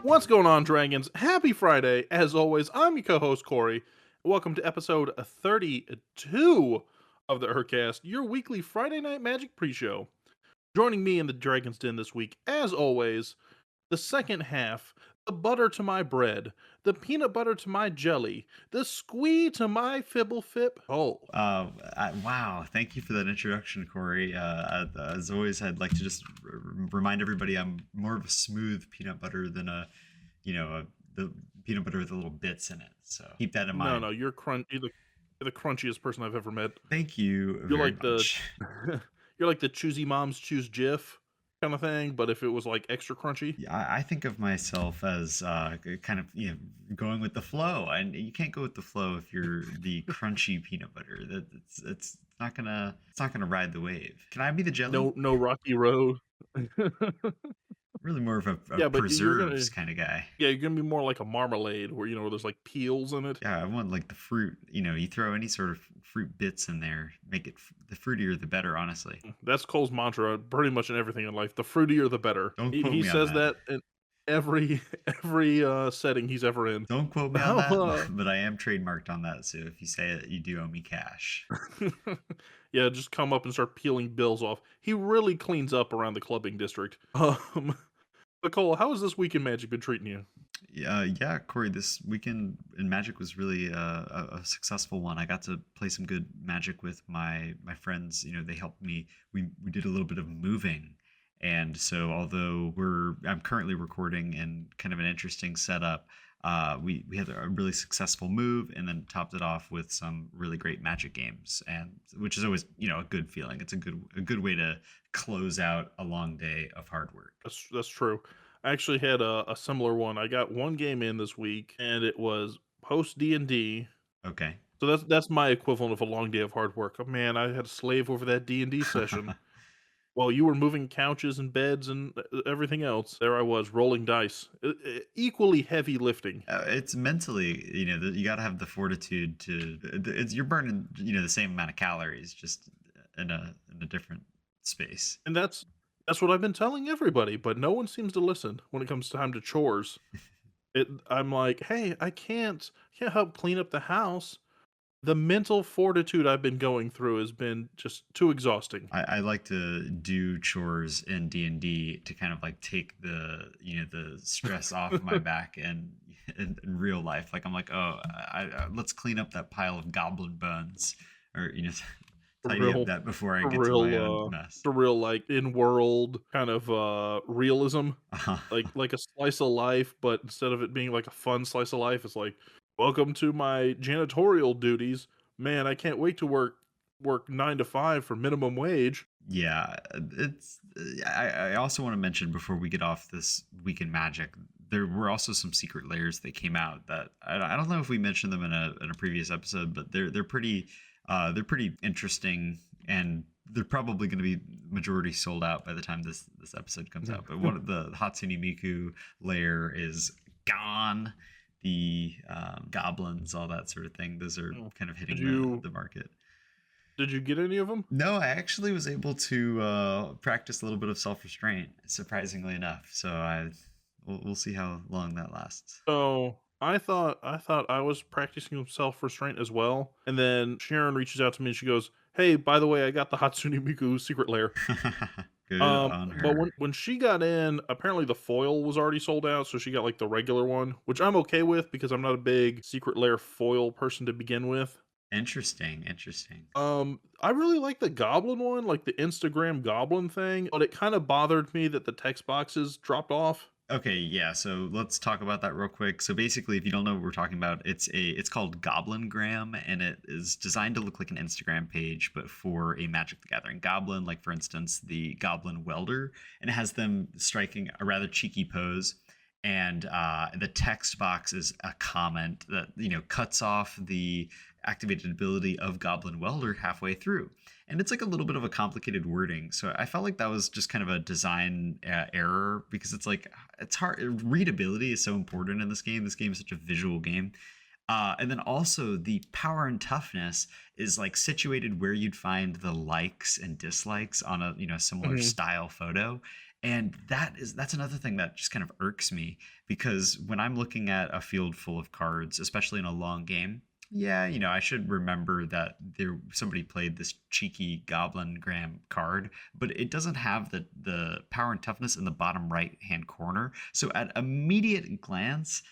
What's going on, Dragons? Happy Friday. As always, I'm your co-host, Corey. Welcome to episode 32 of the ERCast, your weekly Friday Night Magic pre-show. Joining me in the Dragon's Den this week, as always, the second half, the butter to my bread, the peanut butter to my jelly, the squee to my fibble fip. Oh, Wow. Thank you for that introduction, Corey. As always, I'd like to just remind everybody I'm more of a smooth peanut butter than the peanut butter with the little bits in it. So keep that in mind. no, you're the crunchiest person I've ever met. Thank you You're very like the much. you're like the choosy moms choose Jif kind of thing, but if it was like extra crunchy. Yeah, I think of myself as kind of going with the flow, and you can't go with the flow if you're the crunchy peanut butter. It's not gonna ride the wave. Can I be the jelly? No rocky road. Really more of a Yeah, but preserves kind of guy. you're gonna be more like a marmalade where where there's like peels in it. Yeah, I want like the fruit. You throw any sort of fruit bits in there, make it the fruitier the better. Honestly, That's Cole's mantra, pretty much in everything in life. The fruitier, the better. don't He, quote he me on says that. that in every setting he's ever in. Don't quote me on Well, that, but I am trademarked on that. So if you say it, you do owe me cash. yeah, just come up and start peeling bills off. He really cleans up around the clubbing district. But Cole, how has this week in Magic been treating you? Yeah, Corey. This weekend in Magic was really a successful one. I got to play some good Magic with my friends. They helped me. We did a little bit of moving, and so although I'm currently recording in kind of an interesting setup. We had a really successful move, and then topped it off with some really great Magic games, and which is always a good feeling. It's a good way to close out a long day of hard work. That's true. I actually had a similar one. I got one game in this week, and it was post D&D. Okay. So that's my equivalent of a long day of hard work. Oh man, I had to slave over that D&D session. While you were moving couches and beds and everything else, there I was rolling dice. Equally heavy lifting. It's mentally, you got to have the fortitude to. You're burning, the same amount of calories, just in a different space. And that's what I've been telling everybody, but no one seems to listen when it comes time to chores. I'm like, hey, I can't help clean up the house. The mental fortitude I've been going through has been just too exhausting. I like to do chores in D&D to kind of like take the stress off my back and in real life. Like I'm like, oh, let's clean up that pile of goblin bones, or For tidy up real, that before I for get to my own real, mess. for real, like in world kind of realism, Uh-huh. like a slice of life, but instead of it being like a fun slice of life, it's like, welcome to my janitorial duties. Man, I can't wait to work 9 to 5 for minimum wage. Yeah, it's. I also want to mention before we get off this week in Magic, there were also some secret layers that came out that I don't know if we mentioned them in a previous episode, but they're pretty interesting, and they're probably going to be majority sold out by the time this episode comes out. But one of the Hatsune Miku layer is gone. The goblins, all that sort of thing. Those are kind of hitting the market. Did you get any of them? No, I actually was able to practice a little bit of self-restraint, surprisingly enough. So we'll see how long that lasts. So I thought I was practicing self-restraint as well, and then Sharon reaches out to me and she goes, "Hey, by the way, I got the Hatsune Miku secret lair." Good on But her. when she got in, apparently the foil was already sold out, so she got like the regular one, which I'm okay with because I'm not a big secret lair foil person to begin with. Interesting. I really like the goblin one, like the Instagram goblin thing, but it kind of bothered me that the text boxes dropped off. Okay, yeah. So let's talk about that real quick. So basically, if you don't know what we're talking about, it's called Goblin Gram, and it is designed to look like an Instagram page, but for a Magic the Gathering goblin. Like for instance, the Goblin Welder, and it has them striking a rather cheeky pose. And the text box is a comment that cuts off the activated ability of Goblin Welder halfway through. And it's like a little bit of a complicated wording. So I felt like that was just kind of a design error, because it's hard. Readability is so important in this game. This game is such a visual game. And then also the power and toughness is like situated where you'd find the likes and dislikes on a similar style photo. And that's another thing that just kind of irks me because when I'm looking at a field full of cards, especially in a long game, yeah, I should remember that there somebody played this cheeky Goblin Graham card, but it doesn't have the power and toughness in the bottom right hand corner. So at immediate glance,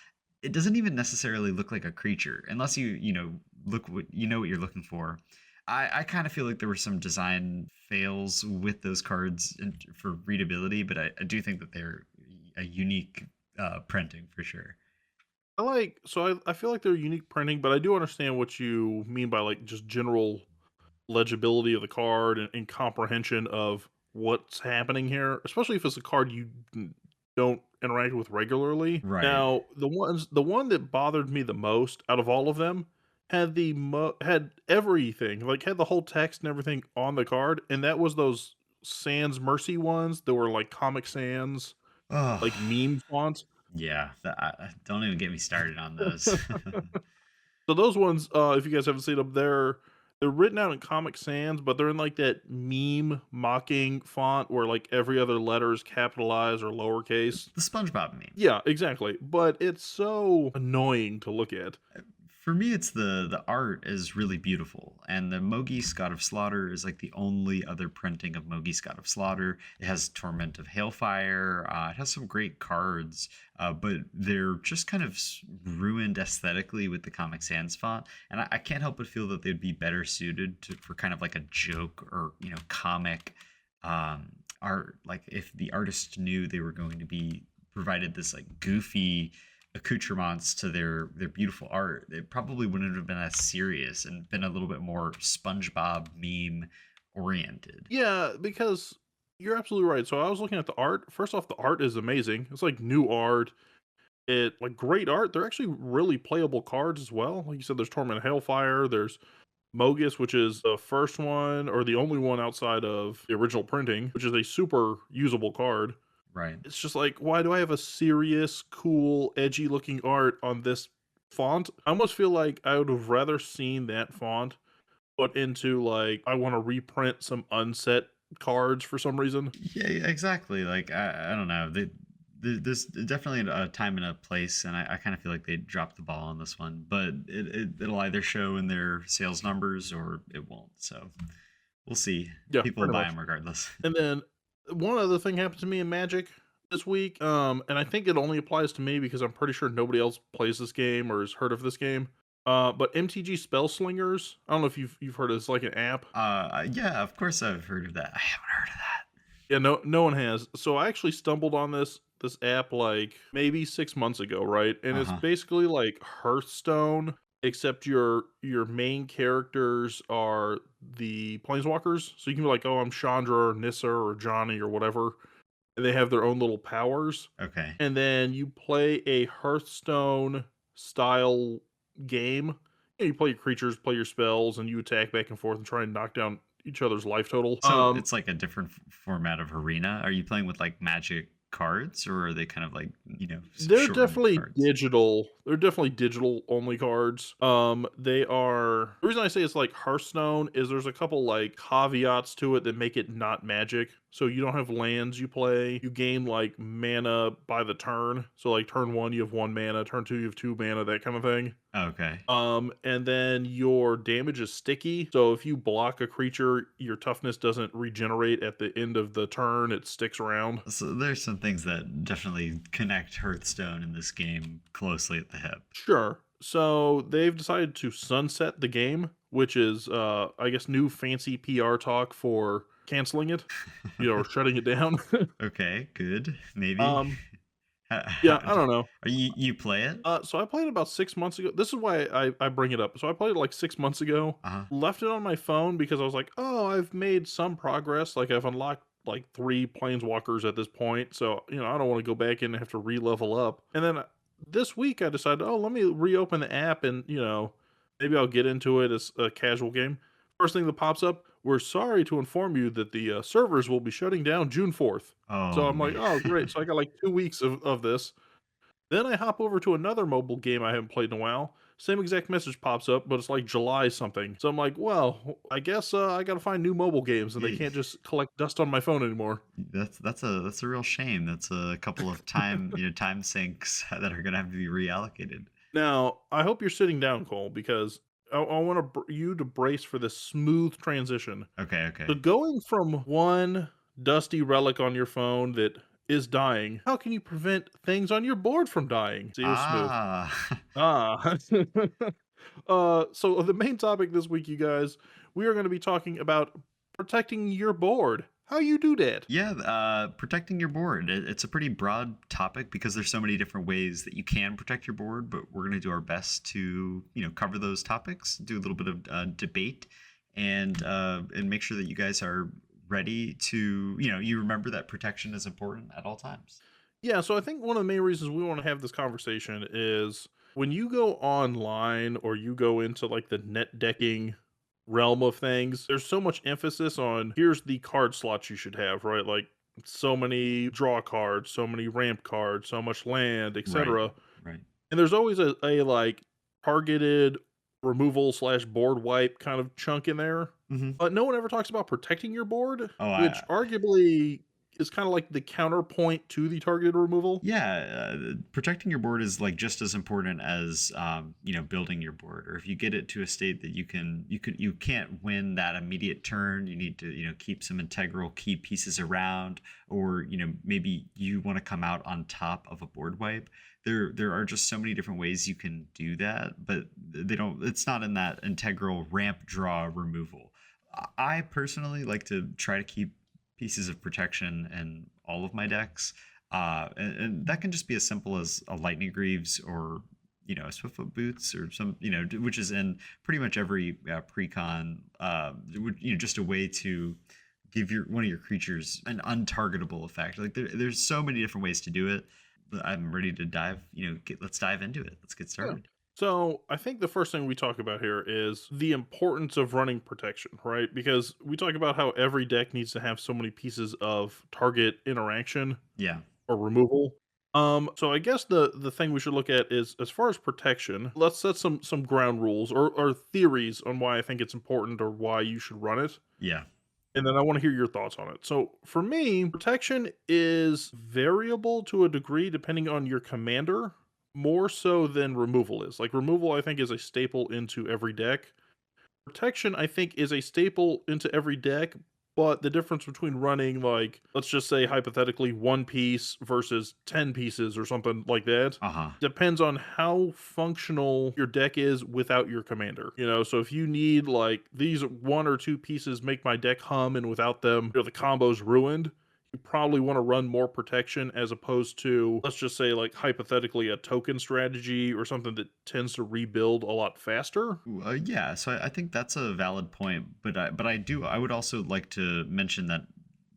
it doesn't even necessarily look like a creature unless look what what you're looking for. I kind of feel like there were some design fails with those cards for readability, but I do think that they're a unique printing for sure. I feel like they're unique printing, but I do understand what you mean by like just general legibility of the card and comprehension of what's happening here, especially if it's a card you don't interact with regularly. Right. Now, the one that bothered me the most out of all of them had everything, like had the whole text and everything on the card, and that was those Sans Mercy ones that were like Comic Sans, Oh, like meme fonts. yeah. Don't even get me started on those. So those ones, if you guys haven't seen them, they're written out in Comic Sans, but they're in like that meme mocking font where like every other letter is capitalized or lowercase. The SpongeBob meme. Yeah, exactly. But it's so annoying to look at. For me, it's the art is really beautiful, and the Mogi God of Slaughter is like the only other printing of Mogi God of Slaughter. It has Torment of Hailfire. It has some great cards, but they're just kind of ruined aesthetically with the Comic Sans font, and I can't help but feel that they'd be better suited for kind of like a joke or comic art. Like if the artist knew they were going to be provided this like goofy accoutrements to their beautiful art, it probably wouldn't have been as serious and been a little bit more SpongeBob meme oriented. Yeah, because you're absolutely right. So I was looking at the art. First off, the art is amazing. It's like new art. It like great art. They're actually really playable cards as well. Like you said, there's Torment of Hailfire, there's Mogus, which is the first one or the only one outside of the original printing, which is a super usable card. Right. It's just like, why do I have a serious, cool, edgy looking art on this font? I almost feel like I would have rather seen that font put into like I want to reprint some unset cards for some reason. Yeah, yeah, exactly. Like I don't know. There's definitely a time and a place, and I kind of feel like they dropped the ball on this one. But it'll either show in their sales numbers or it won't. So we'll see. Yeah, People will pretty buy much. them regardless. And then one other thing happened to me in Magic this week, and I think it only applies to me because I'm pretty sure nobody else plays this game or has heard of this game. But MTG Spell Slingers, I don't know if you've heard of this, like an app. Yeah, of course I've heard of that. I haven't heard of that. Yeah, no one has. So I actually stumbled on this app like maybe 6 months ago, right? And Uh it's huh. basically like Hearthstone, except your main characters are the planeswalkers. So you can be like, oh, I'm Chandra or Nissa or Johnny or whatever. And they have their own little powers. Okay. And then you play a Hearthstone style game. You play your creatures, play your spells, and you attack back and forth and try and knock down each other's life total. So it's like a different format of arena. Are you playing with like magic cards or are they kind of like, They're shortened definitely cards? digital. They're definitely digital only cards. They are the reason I say it's like Hearthstone is there's a couple like caveats to it that make it not Magic. So you don't have lands you play. You gain like mana by the turn. So like turn one you have one mana, turn two you have two mana, that kind of thing. Okay. And then your damage is sticky. So if you block a creature, your toughness doesn't regenerate at the end of the turn. It sticks around. So there's some things that definitely connect Hearthstone in this game closely at the hip. Sure. So they've decided to sunset the game, which is I guess new fancy PR talk for canceling it, or shutting it down. Okay, good. Maybe. um yeah, I don't know. Are you play it? So I played it about 6 months ago. This is why I bring it up. So I played it like 6 months ago, Uh-huh. left it on my phone because I was like, oh, I've made some progress. Like I've unlocked like three planeswalkers at this point. So, I don't want to go back in and have to re-level up. And then this week I decided, oh, let me reopen the app and, maybe I'll get into it as a casual game. First thing that pops up, we're sorry to inform you that the servers will be shutting down June 4th. So Oh I'm like, man. oh, great. So I got like 2 weeks of this. Then I hop over to another mobile game I haven't played in a while, same exact message pops up, but it's like July something. So I'm like, well, I guess I got to find new mobile games, and they Yeah, can't just collect dust on my phone anymore. that's a real shame. That's a couple of time sinks that are gonna have to be reallocated. Now, I hope you're sitting down, Cole, because I want you to brace for this smooth transition. Okay, So okay. going from one dusty relic on your phone that is dying, how can you prevent things on your board from dying? See, it was smooth. Ah, Ah. So the main topic this week, you guys, we are going to be talking about protecting your board. How you do that? yeah. Protecting your board. It's a pretty broad topic because there's so many different ways that you can protect your board. But we're gonna do our best to cover those topics, do a little bit of debate, and make sure that you guys are ready to you remember that protection is important at all times. Yeah, so I think one of the main reasons we want to have this conversation is when you go online or you go into like the net decking realm of things, there's so much emphasis on here's the card slots you should have, right? Like so many draw cards, so many ramp cards, so much land, Right. etc. Right. And there's always a like targeted removal slash board wipe kind of chunk in there. Hmm. But no one ever talks about protecting your board, Oh, which arguably is kind of like the counterpoint to the targeted removal. yeah, protecting your board is like just as important as building your board. Or if you get it to a state that you can't win that immediate turn, you need to keep some integral key pieces around, or maybe you want to come out on top of a board wipe. There are just so many different ways you can do that, but they don't. It's not in that integral ramp draw removal. I personally like to try to keep pieces of protection in all of my decks, and that can just be as simple as a lightning greaves, or a swiftfoot boots, or some which is in pretty much every precon, just a way to give your one of your creatures an untargetable effect. Like there's so many different ways to do it. I'm ready to dive, let's dive into it. Let's get Yeah. started. So I think the first thing we talk about here is the importance of running protection, right? Because we talk about how every deck needs to have so many pieces of target interaction Yeah. or removal. So I guess the thing we should look at is as far as protection, let's set some ground rules or theories on why I think it's important or why you should run it. Yeah. And then I want to hear your thoughts on it. So for me, protection is variable to a degree depending on your commander, more so than removal is. Like removal, I think, is a staple into every deck. Protection, I think, is a staple into every deck, but the difference between running, like, let's just say hypothetically, one piece versus 10 pieces or something like that, Uh huh. depends on how functional your deck is without your commander. So if you need, like, these one or two pieces make my deck hum, and without them, the combo's ruined, you probably want to run more protection as opposed to, let's just say, like, hypothetically, a token strategy or something that tends to rebuild a lot faster. Yeah, so I think that's a valid point, but I would also like to mention that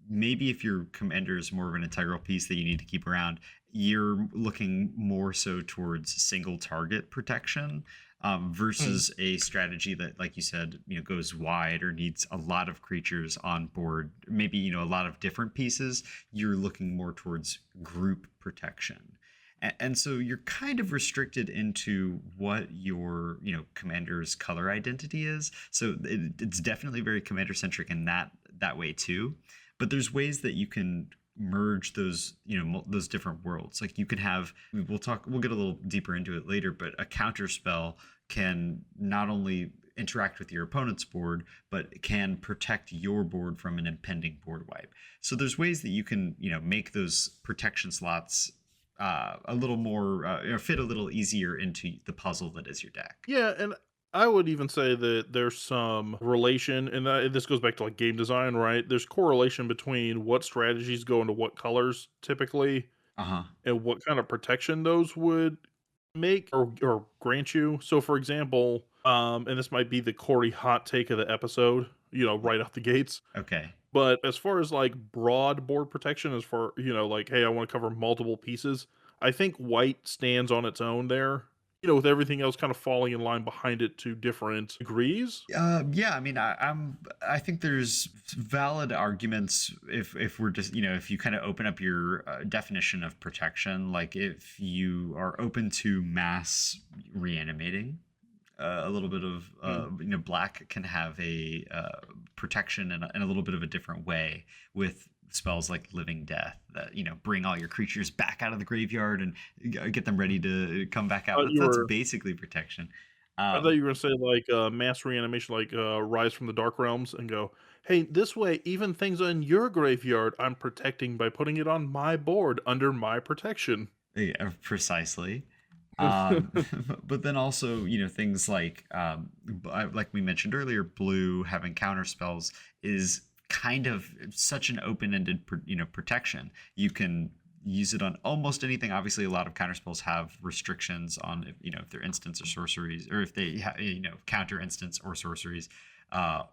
maybe if your commander is more of an integral piece that you need to keep around, you're looking more so towards single target protection, versus a strategy that, like you said, goes wide or needs a lot of creatures on board. Maybe a lot of different pieces. You're looking more towards group protection. And so you're kind of restricted into what your commander's color identity is. So it's definitely very commander centric in that way too. But there's ways that you can merge those those different worlds. Like you can have, we'll get a little deeper into it later, but a counter spell can not only interact with your opponent's board, but can protect your board from an impending board wipe. So there's ways that you can make those protection slots a little more, fit a little easier into the puzzle that is your deck. Yeah, and I would even say that there's some relation, and this goes back to like game design, right? There's correlation between what strategies go into what colors typically, Uh huh. and what kind of protection those would make or grant you. So, for example, and this might be the Corey hot take of the episode, right out the gates. Okay. But as far as like broad board protection, as far like, hey, I want to cover multiple pieces, I think white stands on its own there. With everything else kind of falling in line behind it to different degrees. Yeah, I mean, I think there's valid arguments if we're just if you kind of open up your definition of protection, like if you are open to mass reanimating, a little bit of Mm. black can have a protection in a little bit of a different way with spells like living death that bring all your creatures back out of the graveyard and get them ready to come back out. Thought you That's were basically protection. I thought um you were gonna say like mass reanimation, like Rise from the Dark Realms, and go, hey, this way, even things in your graveyard, I'm protecting by putting it on my board under my protection. Yeah, precisely. But then also, things like like we mentioned earlier, blue having counter spells is kind of such an open-ended, protection. You can use it on almost anything. Obviously, a lot of counter spells have restrictions on if they're instants or sorceries, or if they counter instants or sorceries,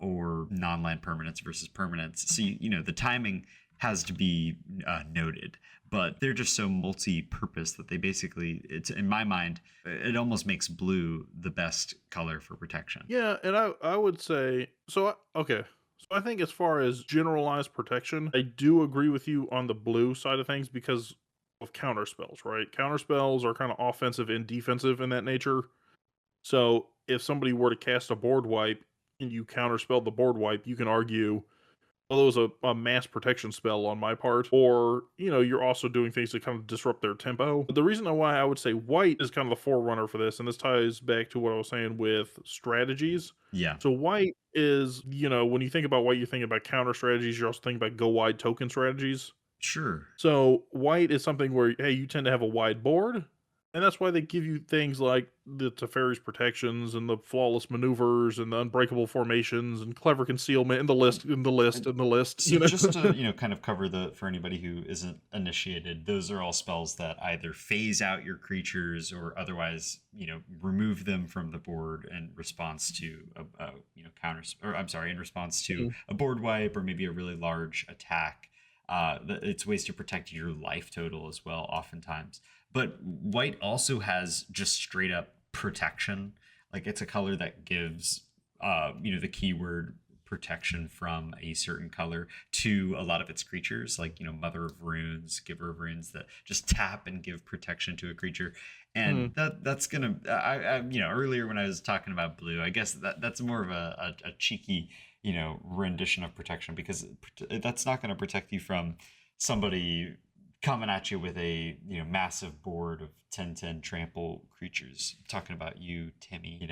or non-land permanents versus permanents. So the timing has to be noted, but they're just so multi-purpose that they basically, it's in my mind, it almost makes blue the best color for protection. Yeah, and I would say so. Okay, so I think as far as generalized protection, I do agree with you on the blue side of things because of counter spells, right? Counter spells are kind of offensive and defensive in that nature. So if somebody were to cast a board wipe and you counterspelled the board wipe, you can argue, well, it was a mass protection spell on my part, or you're also doing things to kind of disrupt their tempo. But the reason why I would say white is kind of the forerunner for this, and this ties back to what I was saying with strategies. Yeah, So white is, when you think about white, you think about counter strategies. You're also thinking about go wide token strategies. sure. So white is something where, hey, you tend to have a wide board, and that's why they give you things like the Teferi's protections and the flawless maneuvers and the unbreakable formations and clever concealment and the list and the list And and the list. so just to, kind of cover the for anybody who isn't initiated, those are all spells that either phase out your creatures or otherwise, remove them from the board in response to a counter, or I'm sorry, in response to Mhm. a board wipe or maybe a really large attack. It's ways to protect your life total as well, oftentimes. But white also has just straight up protection. Like it's a color that gives, the keyword protection from a certain color to a lot of its creatures, like Mother of Runes, Giver of Runes, that just tap and give protection to a creature. And Mhm. that's gonna earlier when I was talking about blue, I guess that's more of a cheeky rendition of protection, because that's not going to protect you from somebody coming at you with a massive board of 10-10 trample creatures. I'm talking about you, Timmy.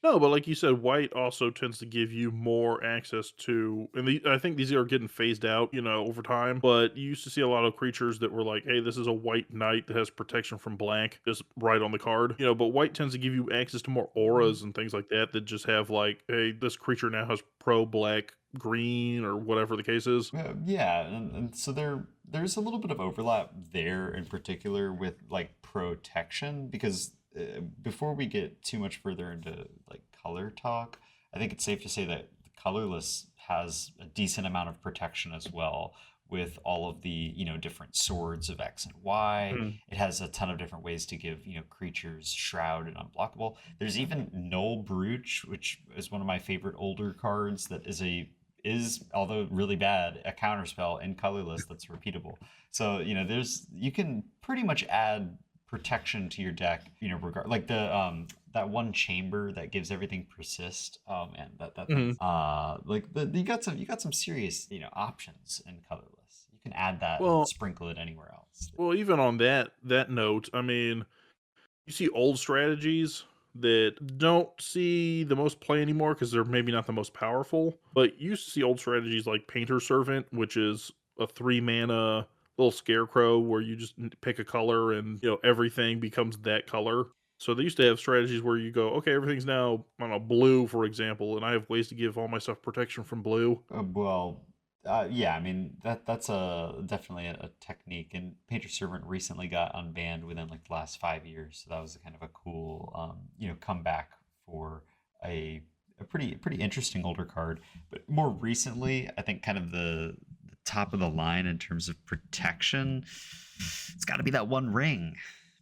No, but like you said, white also tends to give you more access to, and I think these are getting phased out, over time. But you used to see a lot of creatures that were like, "Hey, this is a white knight that has protection from blank, just right on the card." But white tends to give you access to more auras and things like that that just have like, "Hey, this creature now has pro black, green, or whatever the case is." Yeah, and so there's a little bit of overlap there in particular with like protection, because before we get too much further into like color talk, I think it's safe to say that colorless has a decent amount of protection as well, with all of the different swords of X and Y. Mhm. It has a ton of different ways to give creatures shroud and unblockable. There's even Null Brooch, which is one of my favorite older cards, that is, although really bad, a counterspell in colorless that's repeatable. So you can pretty much add protection to your deck, regard like the that one chamber that gives everything persist. Oh man, that Mhm. thing's like you got some serious options in colorless. You can add that and Well, sprinkle it anywhere else. even on that note, I mean, you see old strategies that don't see the most play anymore because they're maybe not the most powerful. But you used to see old strategies like Painter Servant, which is a 3 mana little scarecrow where you just pick a color and everything becomes that color. So they used to have strategies where you go, okay, everything's now, I don't know, blue, for example, and I have ways to give all my stuff protection from blue. Well, yeah, I mean that's a definitely a technique, and Painter Servant recently got unbanned within like the last 5 years, so that was kind of a cool comeback for a pretty interesting older card. But more recently, I think kind of the top of the line in terms of protection, it's got to be that One Ring.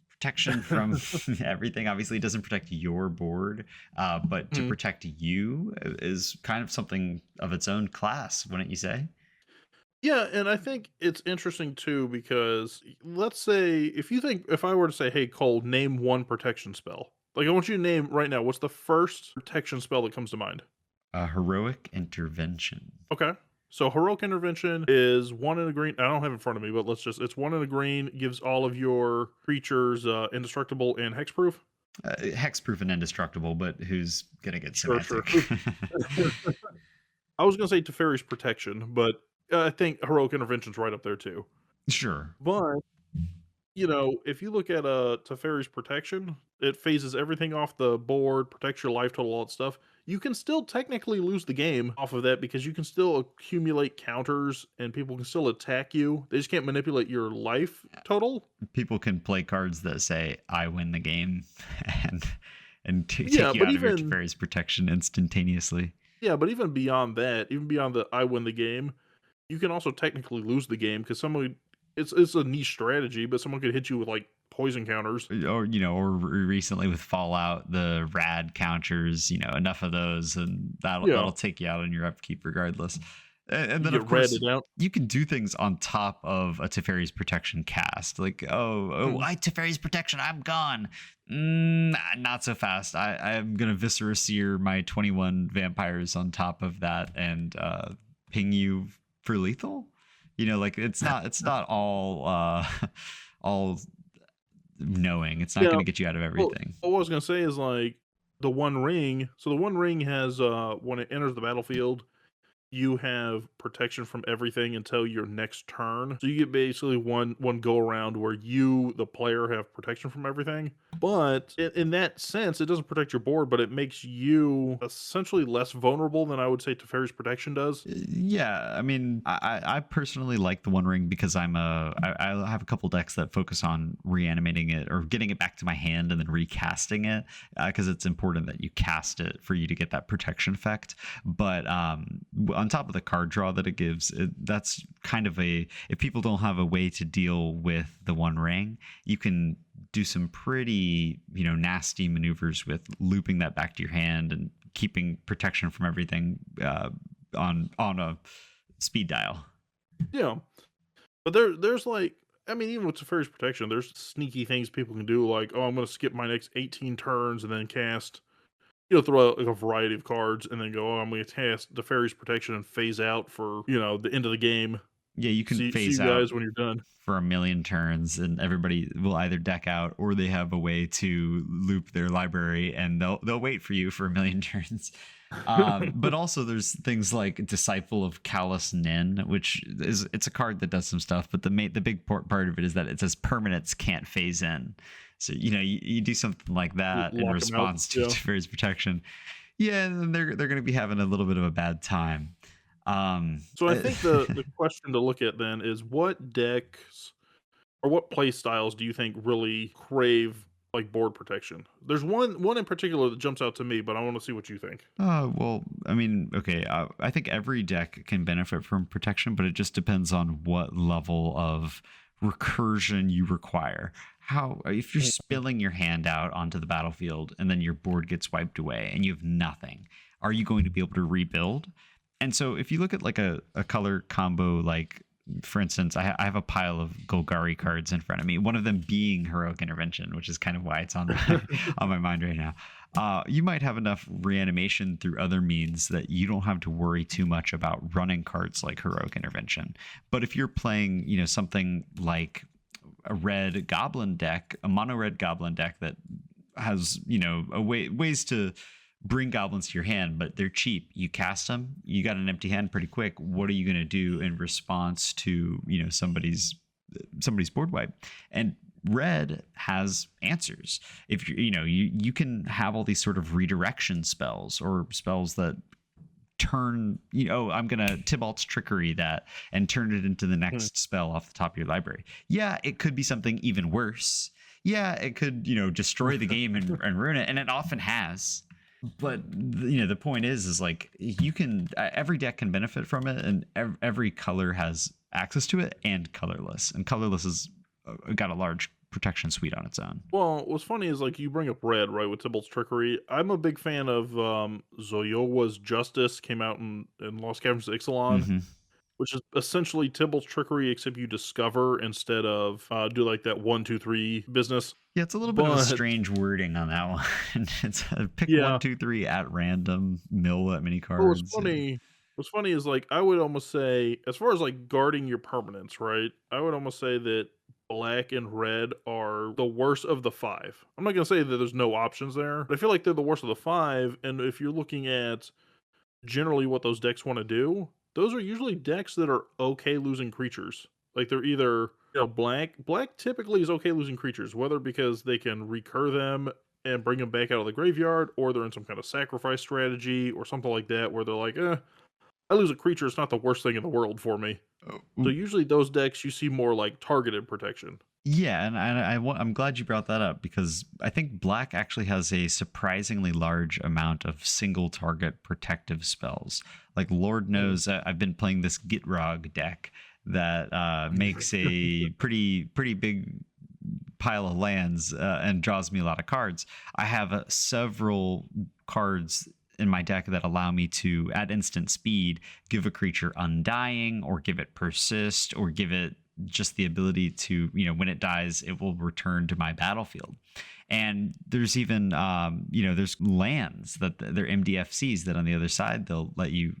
Protection from everything. Obviously, it doesn't protect your board, but to Mhm. protect you is kind of something of its own class, wouldn't you say? Yeah, and I think it's interesting too because let's say if I were to say, "Hey Cole, name one protection spell." Like, I want you to name right now, what's the first protection spell that comes to mind? Heroic intervention. Okay. So heroic intervention is 1 in a green. I don't have it in front of me, but it's 1 in a green, gives all of your creatures indestructible and hexproof. Hexproof and indestructible, but who's gonna get Sure. semantic? I was gonna say Teferi's protection, but I think heroic intervention's right up there too. Sure. But if you look at Teferi's protection, it phases everything off the board, protects your life total, all that stuff. You can still technically lose the game off of that because you can still accumulate counters and people can still attack you. They just can't manipulate your life total. People can play cards that say "I win the game" and Yeah, take you but out of your even Teferi's protection instantaneously. yeah, but even beyond that, even beyond the I win the game, you can also technically lose the game because someone it's a niche strategy, but someone could hit you with like poison counters. Or recently with Fallout, the rad counters, enough of those, and that'll Yeah, take you out on your upkeep regardless. And you then of get course ratted out. you can do things on top of a Teferi's protection cast, like Mhm. I Teferi's protection, I'm gone. Not so fast. I'm gonna Viscera Seer my 21 vampires on top of that and ping you for lethal. Like it's not all all knowing. It's not Yeah, going to get you out of well, everything. what I was gonna say is like the One Ring. So the One Ring has when it enters the battlefield, you have protection from everything until your next turn. So you get basically one go around where you, the player, have protection from everything. But in that sense, it doesn't protect your board, but it makes you essentially less vulnerable than I would say Teferi's protection does. Yeah, I mean, I personally like the One Ring because I have a couple decks that focus on reanimating it or getting it back to my hand and then recasting it because it's important that you cast it for you to get that protection effect. But on top of the card draw that it gives, that's kind of if people don't have a way to deal with the One Ring, you can do some pretty nasty maneuvers with looping that back to your hand and keeping protection from everything on a speed dial. Yeah, but there's like. I mean, even with Teferi's protection, there's sneaky things people can do, like, oh, I'm going to skip my next 18 turns and then cast throw out like a variety of cards and then go, oh, I'm going to cast the Fairy's Protection and phase out for, the end of the game. Yeah, you can See phase you out guys when you're done. for a million turns and everybody will either deck out or they have a way to loop their library and they'll wait for you for a million turns. But also there's things like Disciple of Callous Nin, which it's a card that does some stuff, but the big part of it is that it says permanents can't phase in. So you do something like that in Lock 'em out. response to Yeah. Teferi's protection. Yeah, and they're going to be having a little bit of a bad time. So I think the question to look at then is what decks or what play styles do you think really crave like board protection? There's one in particular that jumps out to me, but I want to see what you think. Well, I mean, okay, I think every deck can benefit from protection, but it just depends on what level of recursion you require. How if you're spilling your hand out onto the battlefield and then your board gets wiped away and you have nothing, are you going to be able to rebuild? And so if you look at like a color combo, like for instance, I have a pile of Golgari cards in front of me, one of them being Heroic Intervention, which is kind of why it's on on my mind right now. You might have enough reanimation through other means that you don't have to worry too much about running cards like Heroic Intervention. But if you're playing, something like a red goblin deck, a mono red goblin deck that has, ways to bring goblins to your hand, but they're cheap. You cast them, you got an empty hand pretty quick. What are you going to do in response to somebody's board wipe? And red has answers. If you can have all these sort of redirection spells or spells that turn I'm gonna Tybalt's Trickery that and turn it into the next spell off the top of your library. Yeah, it could be something even worse. Yeah, it could destroy the game and ruin it, and it often has. But the point is like you can every deck can benefit from it, and every color has access to it, and colorless has got a large protection suite on its own. Well, what's funny is like you bring up red, right, with Tybalt's Trickery. I'm a big fan of Zoyowa's Justice, came out in Lost Caverns of Ixalan. Mm-hmm. which is essentially Tybalt's Trickery, except you discover instead of do like that 1, 2, 3 business. Yeah, it's a little bit of a But strange wording on that one. It's pick one, yeah, two, three at random, mill that many but what's cards. funny what's funny is, like, I would almost say, as far as, like, guarding your permanents, right? I would almost say that black and red are the worst of the 5. I'm not gonna say that there's no options there, but I feel like they're the worst of the 5, and if you're looking at generally what those decks wanna do, those are usually decks that are okay losing creatures. Like, they're either, black typically is okay losing creatures, whether because they can recur them and bring them back out of the graveyard, or they're in some kind of sacrifice strategy or something like that where they're like, I lose a creature, it's not the worst thing in the world for me. So Oh, usually those decks you see more like targeted protection. yeah, and I'm glad you brought that up because I think black actually has a surprisingly large amount of single target protective spells. Like Lord Mhm. knows I've been playing this Gitrog deck that makes a pretty big pile of lands and draws me a lot of cards. I have several cards in my deck that allow me to, at instant speed, give a creature undying, or give it persist, or give it just the ability to, when it dies, it will return to my battlefield. And there's even, there's lands that they're MDFCs that on the other side they'll let you,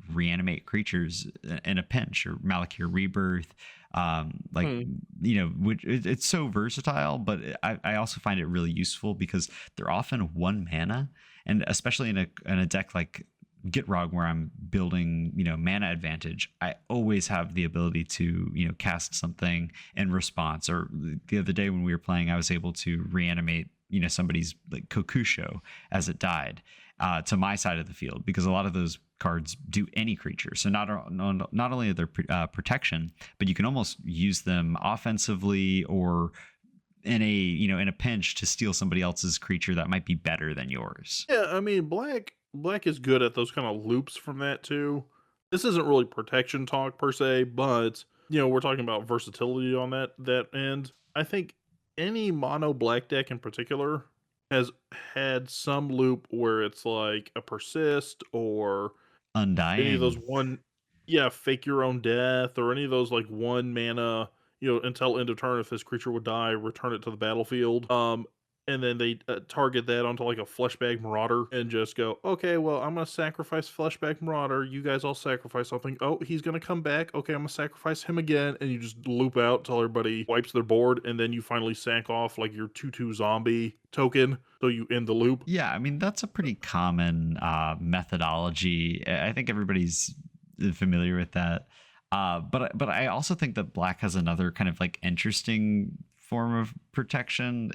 reanimate creatures in a pinch, or Malakir Rebirth. Like, Hmm. which it's so versatile, but I also find it really useful because they're often 1 mana, and especially in a deck like Gitrog where I'm building, mana advantage, I always have the ability to, cast something in response. Or the other day when we were playing, I was able to reanimate, somebody's like Kokusho as it died to my side of the field, because a lot of those cards do any creature. So not only are they protection, but you can almost use them offensively or in a pinch to steal somebody else's creature that might be better than yours. Yeah, I mean, black is good at those kind of loops from that too. This isn't really protection talk per se, but we're talking about versatility on that end. I think any mono black deck in particular has had some loop where it's like a persist, or any of those Undying. fake your own death, or any of those like 1 mana, until end of turn, if this creature would die, return it to the battlefield. And then they target that onto like a fleshbag marauder and just go, okay, well, I'm gonna sacrifice fleshbag marauder. You guys all sacrifice something. Oh, he's gonna come back. Okay, I'm gonna sacrifice him again, and you just loop out till everybody wipes their board, and then you finally sack off like your 2/2 zombie token, so you end the loop. Yeah, I mean that's a pretty common methodology. I think everybody's familiar with that. But I also think that black has another kind of like interesting form of protection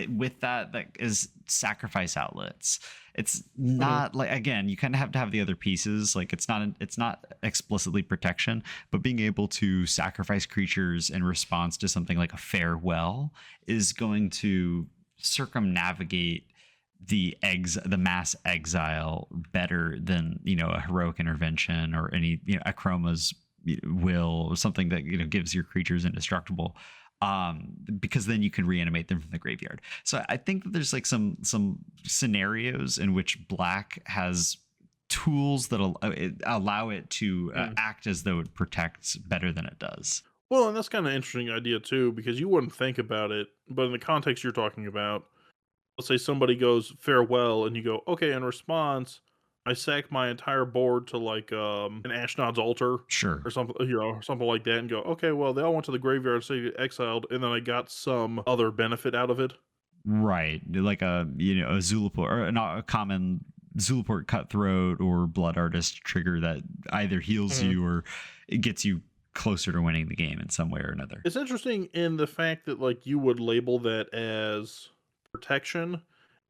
with that is sacrifice outlets. It's Mhm. not like, again, you kind of have to have the other pieces. Like it's not explicitly protection, but being able to sacrifice creatures in response to something like a farewell is going to circumnavigate the mass exile better than a heroic intervention or any Akroma's will, or something that gives your creatures indestructible, because then you can reanimate them from the graveyard. So I think that there's like some scenarios in which black has tools that allow it to Mm. act as though it protects better than it does. Well, and that's kind of interesting idea too, because you wouldn't think about it, but in the context you're talking about, let's say somebody goes farewell, and you go, okay, in response, I sack my entire board to like an Ashnod's altar Sure. or something, something like that, and go, okay, well, they all went to the graveyard, so you get exiled, and then I got some other benefit out of it. Right, like a Zulaport, or not a common Zulaport Cutthroat or Blood Artist trigger that either heals Mhm. you or it gets you closer to winning the game in some way or another. It's interesting in the fact that like you would label that as protection.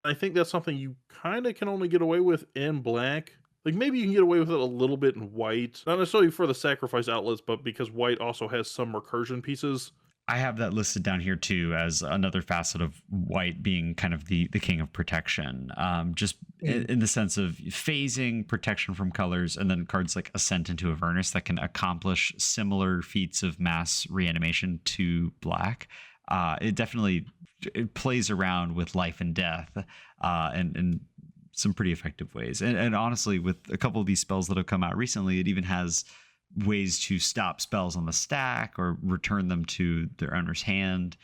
I think that's something you kind of can only get away with in black. Like maybe you can get away with it a little bit in white, not necessarily for the sacrifice outlets, but because white also has some recursion pieces. I have that listed down here too as another facet of white being kind of the king of protection. Just Mm. in the sense of phasing protection from colors, and then cards like Ascent into Avernus that can accomplish similar feats of mass reanimation to black. It definitely it plays around with life and death, and some pretty effective ways. And honestly, with a couple of these spells that have come out recently, it even has ways to stop spells on the stack or return them to their owner's hand,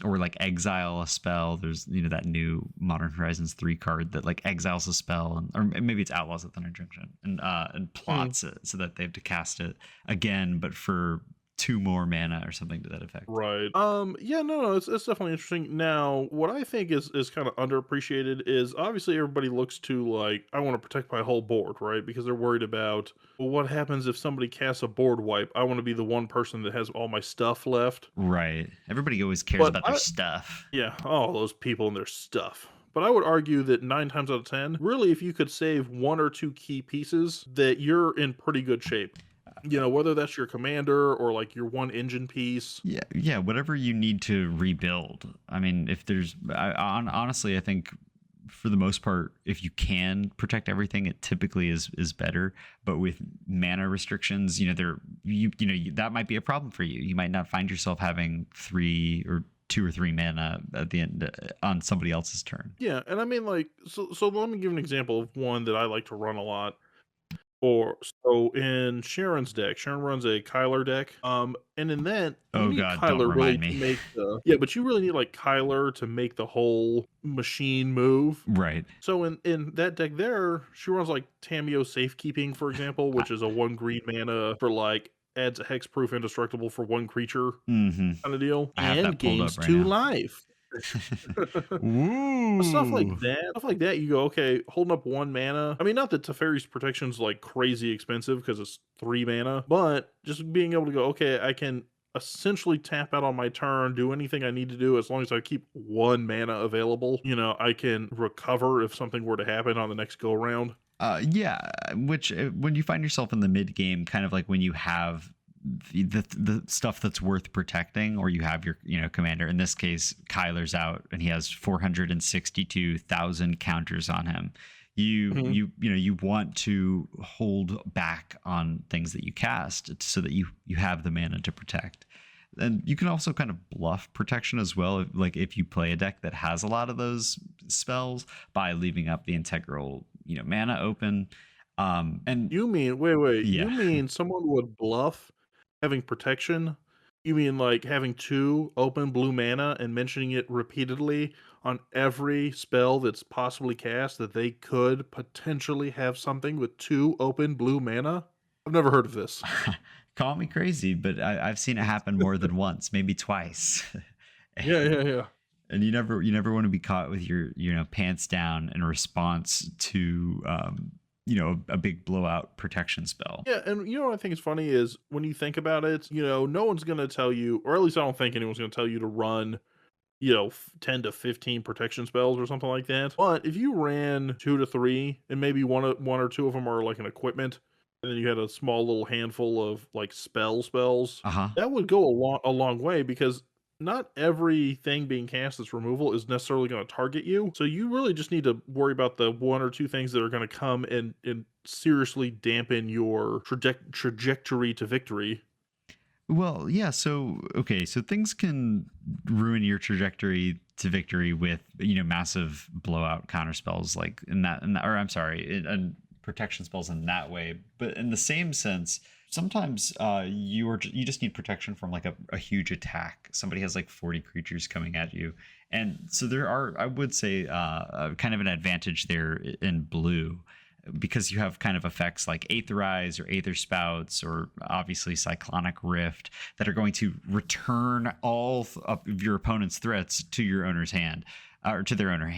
or like exile a spell. There's that new Modern Horizons 3 card that like exiles a spell, or maybe it's Outlaws of Thunder Junction, and plots it so that they have to cast it again, but for 2 more mana or something to that effect. Right. Yeah, no, it's definitely interesting. Now, what I think is kind of underappreciated is obviously everybody looks to like, I want to protect my whole board, right? Because they're worried about, well, what happens if somebody casts a board wipe? I want to be the one person that has all my stuff left. Right. Everybody always cares But about their stuff. yeah, all those people and their stuff. But I would argue that 9 times out of 10, really, if you could save 1 or 2 key pieces, that you're in pretty good shape. Whether that's your commander or like your one engine piece. Yeah, whatever you need to rebuild. I mean, if there's honestly, I think for the most part, if you can protect everything, it typically is better. But with mana restrictions, that might be a problem for you. You might not find yourself having 2 or 3 mana at the end on somebody else's turn. Yeah, and I mean, like, so let me give an example of one that I like to run a lot. So in Sharon's deck, Sharon runs a Kyler deck. And in that, you need Kyler really to make but you really need like Kyler to make the whole machine move. Right. So in that deck there, she runs like Tameo Safekeeping, for example, which is a 1 green mana for like adds a hexproof indestructible for 1 creature kind of deal, and gains 2 life. Ooh. Stuff like that, you go, okay, holding up 1 mana. I mean, not that Teferi's protection's like crazy expensive because it's 3 mana, but just being able to go, okay, I can essentially tap out on my turn, do anything I need to do as long as I keep 1 mana available. I can recover if something were to happen on the next go around. Yeah, which when you find yourself in the mid game, kind of like when you have the stuff that's worth protecting, or you have your commander, in this case Kyler's out and he has 462,000 counters on him, you want to hold back on things that you cast so that you have the mana to protect. And you can also kind of bluff protection as well, like if you play a deck that has a lot of those spells, by leaving up the integral mana open. And you mean wait yeah. You mean someone would bluff having protection? You mean like having 2 open blue mana and mentioning it repeatedly on every spell that's possibly cast, that they could potentially have something with 2 open blue mana? I've never heard of this. Call me crazy, but I've seen it happen more than once, maybe twice. Yeah. And you never want to be caught with your pants down in response to a big blowout protection spell. Yeah, and what I think is funny is when you think about it, no one's going to tell you, or at least I don't think anyone's going to tell you to run 10 to 15 protection spells or something like that. But if you ran 2 to 3 and maybe one or 2 of them are like an equipment, and then you had a small little handful of like spells, that would go a long way, because not everything being cast as removal is necessarily going to target you. So you really just need to worry about the 1 or 2 things that are going to come and seriously dampen your trajectory to victory. Well, yeah. So things can ruin your trajectory to victory with massive blowout counter spells, like and protection spells in that way. But in the same sense, sometimes you just need protection from like a huge attack. Somebody has like 40 creatures coming at you, and so there are, I would say, kind of an advantage there in blue, because you have kind of effects like Aetherize or Aether Spouts, or obviously Cyclonic Rift, that are going to return all of your opponent's threats to your owner's hand, or to their owner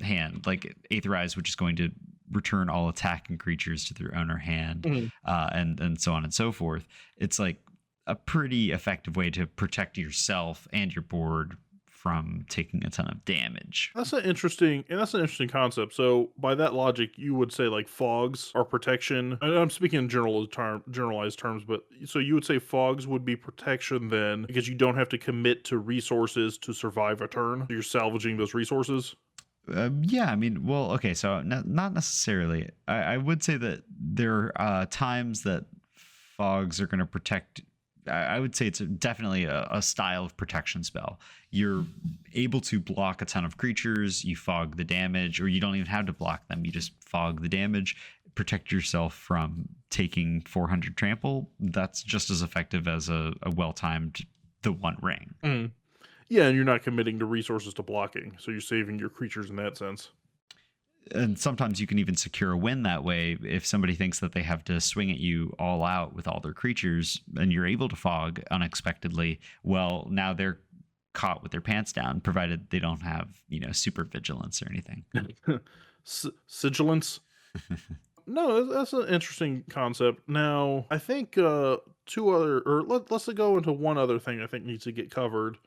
hand. Like Aetherize, which is going to return all attacking creatures to their owner hand, and so on and so forth. It's like a pretty effective way to protect yourself and your board from taking a ton of damage. That's an interesting concept. So by that logic, you would say like fogs are protection. I'm speaking in generalized terms, but so you would say fogs would be protection then, because you don't have to commit to resources to survive a turn. You're salvaging those resources. Yeah, I mean, well, okay, so not necessarily. I would say that there are times that fogs are going to protect. I would say it's definitely a style of protection spell. You're able to block a ton of creatures, you fog the damage, or you don't even have to block them, you just fog the damage. protect yourself from taking 400 trample, that's just as effective as a well-timed the one ring. Mm. Yeah, and you're not committing the resources to blocking, so you're saving your creatures in that sense. And sometimes you can even secure a win that way if somebody thinks that they have to swing at you all out with all their creatures and you're able to fog unexpectedly. Well, now they're caught with their pants down, provided they don't have, super vigilance or anything. Sigilance. No, that's an interesting concept. Now, I think two other, or let's go into one other thing I think needs to get covered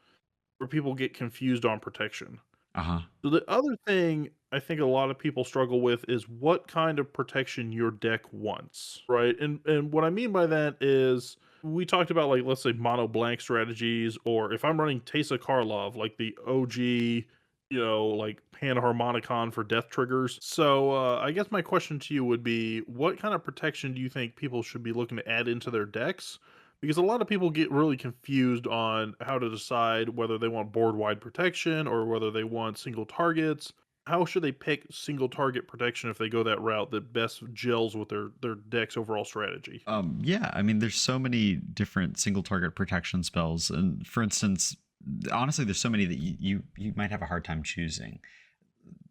where people get confused on protection. Uh-huh. So the other thing I think a lot of people struggle with is what kind of protection your deck wants, right? And what I mean by that is we talked about, like, let's say mono blank strategies, or if I'm running Teysa Karlov, like the OG, like Panharmonicon for death triggers. So I guess my question to you would be, what kind of protection do you think people should be looking to add into their decks? Because a lot of people get really confused on how to decide whether they want board wide protection or whether they want single targets. How should they pick single target protection if they go that route that best gels with their deck's overall strategy? Yeah, I mean, there's so many different single target protection spells, and for instance, honestly, there's so many that you might have a hard time choosing.